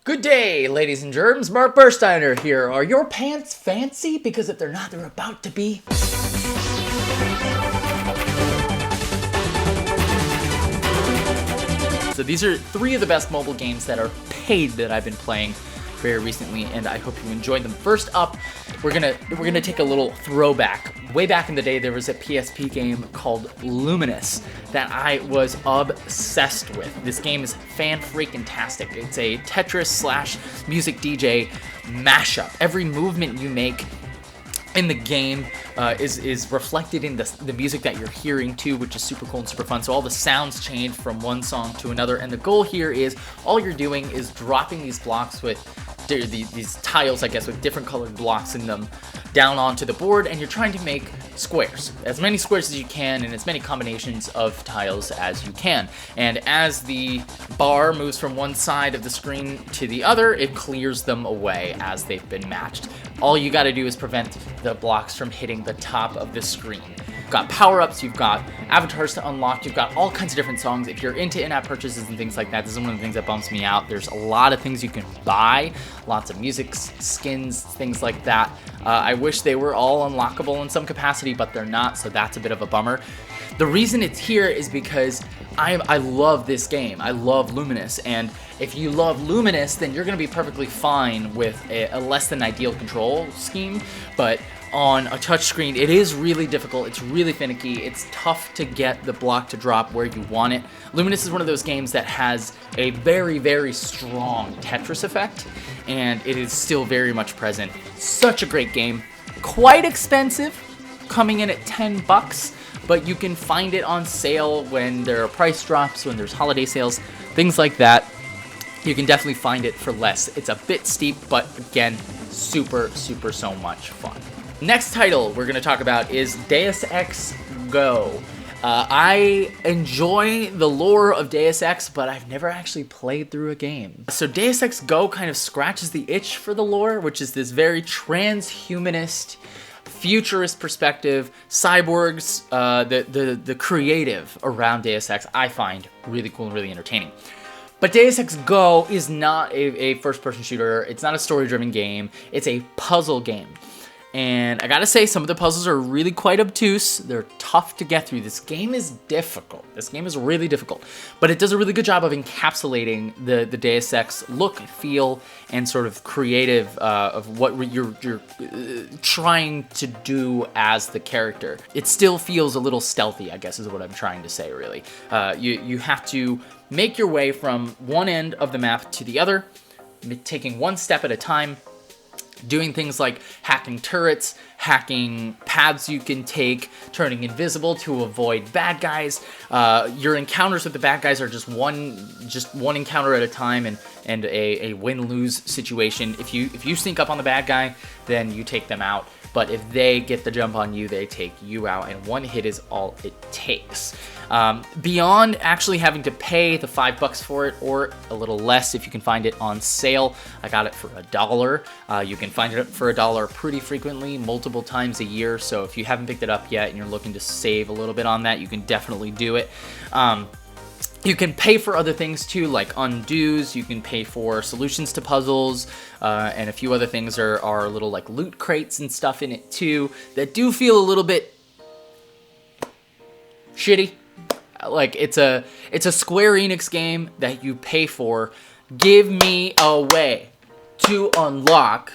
Good day, ladies and germs. Mark Bursteiner here. Are your pants fancy? Because if they're not, they're about to be. So these are three of the best mobile games that are paid that I've been playing very recently, and I hope you enjoyed them. First up, we're gonna take a little throwback. Way back in the day, there was a PSP game called Lumines that I was obsessed with. This game is fan-freaking-tastic. It's a Tetris slash music DJ mashup. Every movement you make in the game is reflected in the music that you're hearing too, which is super cool and super fun. So all the sounds change from one song to another, and the goal here is all you're doing is dropping these blocks with these tiles, I guess, with different colored blocks in them down onto the board, and you're trying to make squares. As many squares as you can and as many combinations of tiles as you can. And as the bar moves from one side of the screen to the other, it clears them away as they've been matched. All you gotta do is prevent the blocks from hitting the top of the screen. You've got power-ups, you've got avatars to unlock, you've got all kinds of different songs. If you're into in-app purchases and things like that, this is one of the things that bumps me out. There's a lot of things you can buy, lots of music, skins, things like that. I wish they were all unlockable in some capacity, but they're not, so that's a bit of a bummer. The reason it's here is because I love this game. I love Lumines, and if you love Lumines, then you're going to be perfectly fine with a less than ideal control scheme, but on a touchscreen, it is really difficult. It's really finicky. It's tough to get the block to drop where you want it. Lumines is one of those games that has a very, very strong Tetris effect, and it is still very much present. Such a great game. Quite expensive, coming in at 10 bucks, but you can find it on sale when there are price drops, when there's holiday sales, things like that. You can definitely find it for less. It's a bit steep, but again, super, super so much fun. Next title we're going to talk about is Deus Ex Go. I enjoy the lore of Deus Ex, but I've never actually played through a game. So Deus Ex Go kind of scratches the itch for the lore, which is this very transhumanist, futurist perspective, cyborgs, the creative around Deus Ex, I find really cool and really entertaining. But Deus Ex Go is not a first-person shooter. It's not a story-driven game. It's a puzzle game. And I gotta say, some of the puzzles are really quite obtuse. They're tough to get through. This game is difficult. This game is really difficult. But it does a really good job of encapsulating the Deus Ex look, feel, and sort of creative of what you're trying to do as the character. It still feels a little stealthy, I guess is what I'm trying to say, really. You have to make your way from one end of the map to the other, taking one step at a time, doing things like hacking turrets, hacking paths you can take, turning invisible to avoid bad guys. Your encounters with the bad guys are just one encounter at a time, and a win-lose situation. If you sneak up on the bad guy, then you take them out. But if they get the jump on you, they take you out, and one hit is all it takes. Beyond actually having to pay the $5 for it, or a little less if you can find it on sale, I got it for $1. You can find it for $1 pretty frequently, multiple times a year, so if you haven't picked it up yet and you're looking to save a little bit on that, you can definitely do it. You can pay for other things too, like undos. You can pay for solutions to puzzles, and a few other things are little like loot crates and stuff in it too that do feel a little bit shitty. Like it's a Square Enix game that you pay for. Give me a way to unlock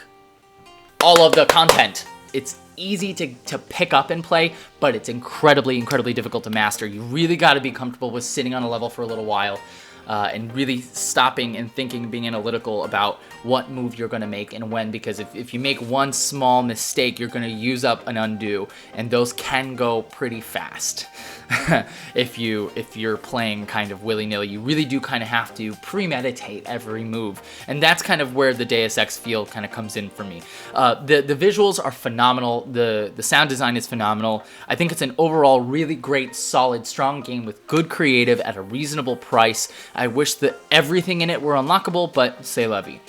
all of the content. It's easy to pick up and play, but it's incredibly difficult to master. You really got to be comfortable with sitting on a level for a little while and really stopping and thinking, being analytical about what move you're going to make and when, because if you make one small mistake, you're going to use up an undo, and those can go pretty fast. If you're playing kind of willy-nilly, you really do kind of have to premeditate every move, and that's kind of where the Deus Ex feel kind of comes in for me. The visuals are phenomenal. The sound design is phenomenal. I think it's an overall really great, solid, strong game with good creative at a reasonable price. I wish that everything in it were unlockable, but c'est la vie.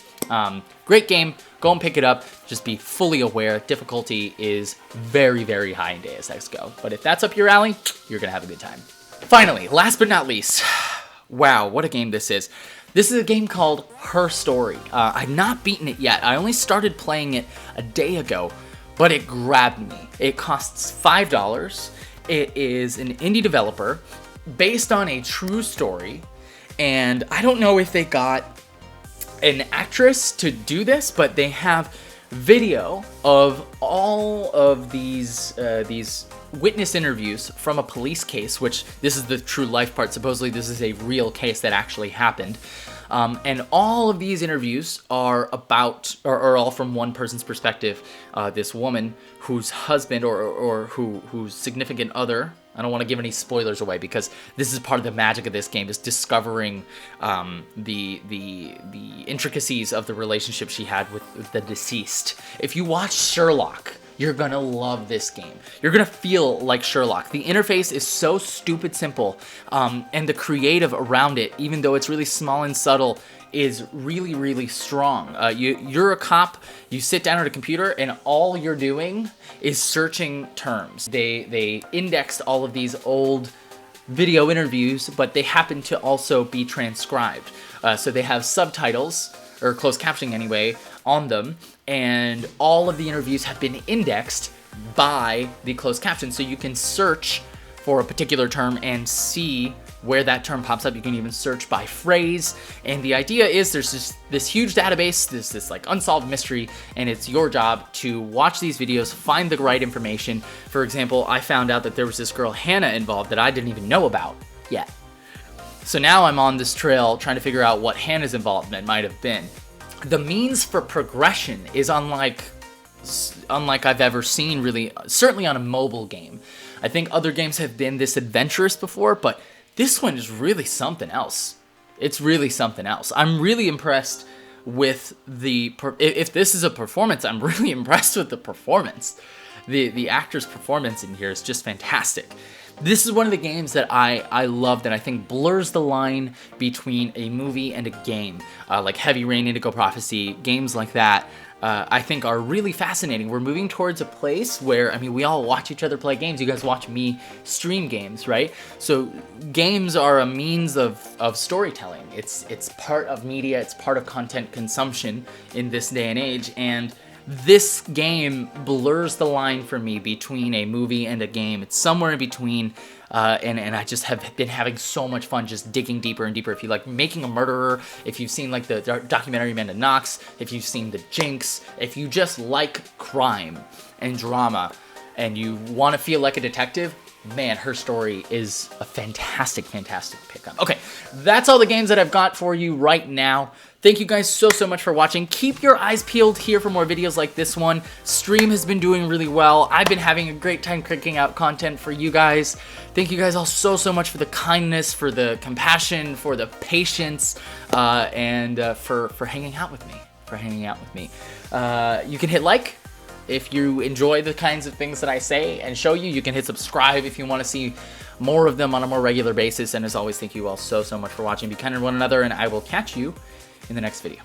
Great game. Go and pick it up. Just be fully aware. Difficulty is very high in Deus Ex Go. But if that's up your alley, you're going to have a good time. Finally, last but not least, wow, what a game this is. This is a game called Her Story. I've not beaten it yet. I only started playing it a day ago, but it grabbed me. It costs $5. It is an indie developer based on a true story, and I don't know if they got an actress to do this, but they have video of all of these witness interviews from a police case, which this is the true life part. Supposedly this is a real case that actually happened. And all of these interviews are about, or all from one person's perspective. This woman whose husband or whose significant other, I don't want to give any spoilers away because this is part of the magic of this game, is discovering the intricacies of the relationship she had with the deceased. If you watch Sherlock, you're gonna love this game. You're gonna feel like Sherlock. The interface is so stupid simple, and the creative around it, even though it's really small and subtle, is really, really strong. You're a cop, you sit down at a computer, and all you're doing is searching terms. They indexed all of these old video interviews, but they happen to also be transcribed. So they have subtitles, or closed captioning anyway, on them, and all of the interviews have been indexed by the closed caption, so you can search for a particular term and see where that term pops up. You can even search by phrase, and the idea is there's this huge database, this like unsolved mystery, and it's your job to watch these videos, find the right information. For example, I found out that there was this girl Hannah involved that I didn't even know about yet. So now I'm on this trail trying to figure out what Hannah's involvement might have been. The means for progression is unlike I've ever seen, really, certainly on a mobile game. I think other games have been this adventurous before, but this one is really something else. It's really something else. I'm really impressed with if this is a performance, I'm really impressed with the performance. The actor's performance in here is just fantastic. This is one of the games that I love, that I think blurs the line between a movie and a game. Like Heavy Rain, Indigo Prophecy, games like that, I think are really fascinating. We're moving towards a place where, I mean, we all watch each other play games. You guys watch me stream games, right? So games are a means of storytelling. It's part of media, it's part of content consumption in this day and age, and this game blurs the line for me between a movie and a game. It's somewhere in between, and I just have been having so much fun just digging deeper and deeper. If you like Making a Murderer, if you've seen like the documentary Amanda Knox, if you've seen The Jinx, if you just like crime and drama and you want to feel like a detective, man, Her Story is a fantastic, fantastic pickup. Okay, that's all the games that I've got for you right now. Thank you guys so much for watching. Keep your eyes peeled here for more videos like this one. Stream has been doing really well. I've been having a great time cranking out content for you guys. Thank you guys all so much for the kindness, for the compassion, for the patience, and for hanging out with me. You can hit like if you enjoy the kinds of things that I say and show you. You can hit subscribe if you want to see more of them on a more regular basis. And as always, thank you all so much for watching. Be kind to one another, and I will catch you in the next video.